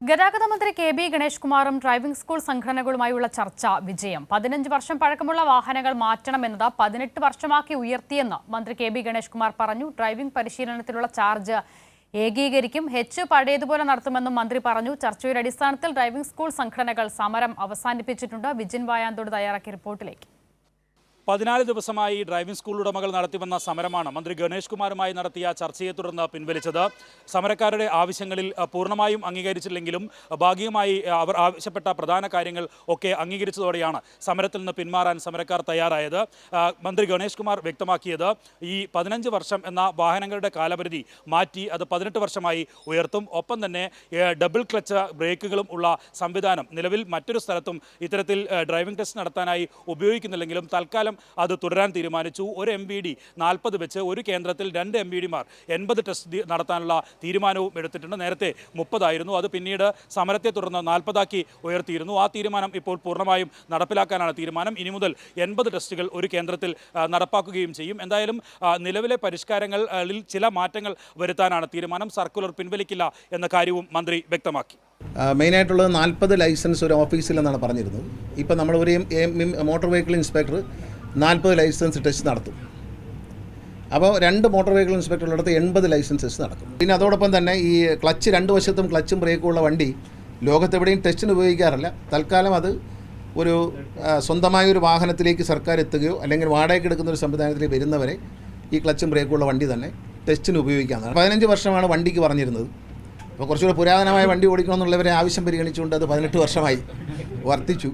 ഗതാഗത മന്ത്രി കെ.ബി. ഗണേഷ് കുമാറും ഡ്രൈവിംഗ് സ്കൂൾ സംഘടനകളുമായുള്ള ചർച്ച വിജയം. 15 വർഷം പഴക്കമുള്ള വാഹനങ്ങൾ മാറ്റണമെന്നത് 18 വർഷമാക്കി ഉയർത്തിയെന്ന് മന്ത്രി കെ.ബി. ഗണേഷ് കുമാർ പറഞ്ഞു. ഡ്രൈവിംഗ് പരിശീലനത്തിനുള്ള ചാർജ് ഏകീകരിക്കും. പഴയതുപോലെ നടത്തുമെന്നും മന്ത്രി പറഞ്ഞു. ചർച്ചയുടെ അടിസ്ഥാനത്തിൽ ഡ്രൈവിംഗ് സ്കൂൾ സംഘടനകൾ സമരം അവസാനിപ്പിച്ചിട്ടുണ്ട്. വിജിൻ വായാന്തോട് തയ്യാറാക്കിയ റിപ്പോർട്ടിലേക്ക്. 14 ദിവസമായി ഡ്രൈവിംഗ് സ്കൂൾ ഉടമകൾ നടത്തിവന്ന സമരമാണ് മന്ത്രി ഗണേഷ് കുമാറുമായി നടത്തിയ ചർച്ചയെ തുടർന്ന് പിൻവലിച്ചത്. സമരക്കാരുടെ ആവശ്യങ്ങളിൽ പൂർണ്ണമായും അംഗീകരിച്ചില്ലെങ്കിലും ഭാഗികമായി അവർ ആവശ്യപ്പെട്ട പ്രധാന കാര്യങ്ങൾ ഒക്കെ അംഗീകരിച്ചതോടെയാണ് സമരത്തിൽ നിന്ന് പിന്മാറാൻ സമരക്കാർ തയ്യാറായത്. മന്ത്രി ഗണേഷ് കുമാർ വ്യക്തമാക്കിയത് ഈ 15 വർഷം എന്ന വാഹനങ്ങളുടെ കാലപരിധി മാറ്റി അത് 18 വർഷമായി ഉയർത്തും. ഒപ്പം തന്നെ ഡബിൾ ക്ലച്ച് ബ്രേക്കുകളും ഉള്ള സംവിധാനം നിലവിൽ മറ്റൊരു സ്ഥലത്തും ഇത്തരത്തിൽ ഡ്രൈവിംഗ് ടെസ്റ്റ് നടത്താനായി ഉപയോഗിക്കുന്നില്ലെങ്കിലും തൽക്കാലം അത് തുടരാൻ തീരുമാനിച്ചു. ഒരു MVD 40 വെച്ച് ഒരു കേന്ദ്രത്തിൽ 2 MVDമാർ 80 ടെസ്റ്റ് നടത്താനുള്ള തീരുമാനവും എടുത്തിട്ടുണ്ട്. നേരത്തെ 30 ആയിരുന്നു. അത് പിന്നീട് സമരത്തെ തുടർന്ന് 40 ഉയർത്തിയിരുന്നു. ആ തീരുമാനം ഇപ്പോൾ പൂർണ്ണമായും നടപ്പിലാക്കാനാണ് തീരുമാനം. ഇനി മുതൽ 80 ടെസ്റ്റുകൾ ഒരു കേന്ദ്രത്തിൽ നടപ്പാക്കുകയും ചെയ്യും. എന്തായാലും നിലവിലെ പരിഷ്കാരങ്ങളിൽ ചില മാറ്റങ്ങൾ വരുത്താനാണ് തീരുമാനം. സർക്കുലർ പിൻവലിക്കില്ല എന്ന കാര്യവും മന്ത്രി വ്യക്തമാക്കി. മെയിനായിട്ടുള്ളത് 40 ലൈസൻസ് ഒരു ഓഫീസിലെന്നാണ് പറഞ്ഞിരുന്നത്. ഇപ്പം നമ്മൾ ഒരു motor vehicle inspector 40 licence test നടത്തും. അപ്പോൾ 2 മോട്ടോർ വെഹിക്കിൾ ഇൻസ്പെക്ടറുള്ളടത്ത് 80 ലൈസൻസസ് നടക്കും. പിന്നെ അതോടൊപ്പം തന്നെ ഈ ക്ലച്ച് 2 വശത്തും ക്ലച്ചും ബ്രേക്കും ഉള്ള വണ്ടി ലോകത്തെവിടെയും ടെസ്റ്റിന് ഉപയോഗിക്കാറില്ല. തൽക്കാലം അത് ഒരു സ്വന്തമായ ഒരു വാഹനത്തിലേക്ക് സർക്കാർ എത്തുകയോ അല്ലെങ്കിൽ വാടകയ്ക്ക് എടുക്കുന്ന ഒരു സംവിധാനത്തിലേക്ക് വരുന്നവരെ ഈ ക്ലച്ചും ബ്രേക്കും ഉള്ള വണ്ടി തന്നെ ടെസ്റ്റിന് ഉപയോഗിക്കാവുന്നതാണ്. 15 വർഷമാണ് വണ്ടിക്ക് പറഞ്ഞിരുന്നത്. അപ്പോൾ കുറച്ചുകൂടെ പുരാതനമായ വണ്ടി ഓടിക്കണമെന്നുള്ളവരെ ആവശ്യം പരിഗണിച്ചുകൊണ്ട് അത് 18 വർഷമായി വർദ്ധിച്ചു.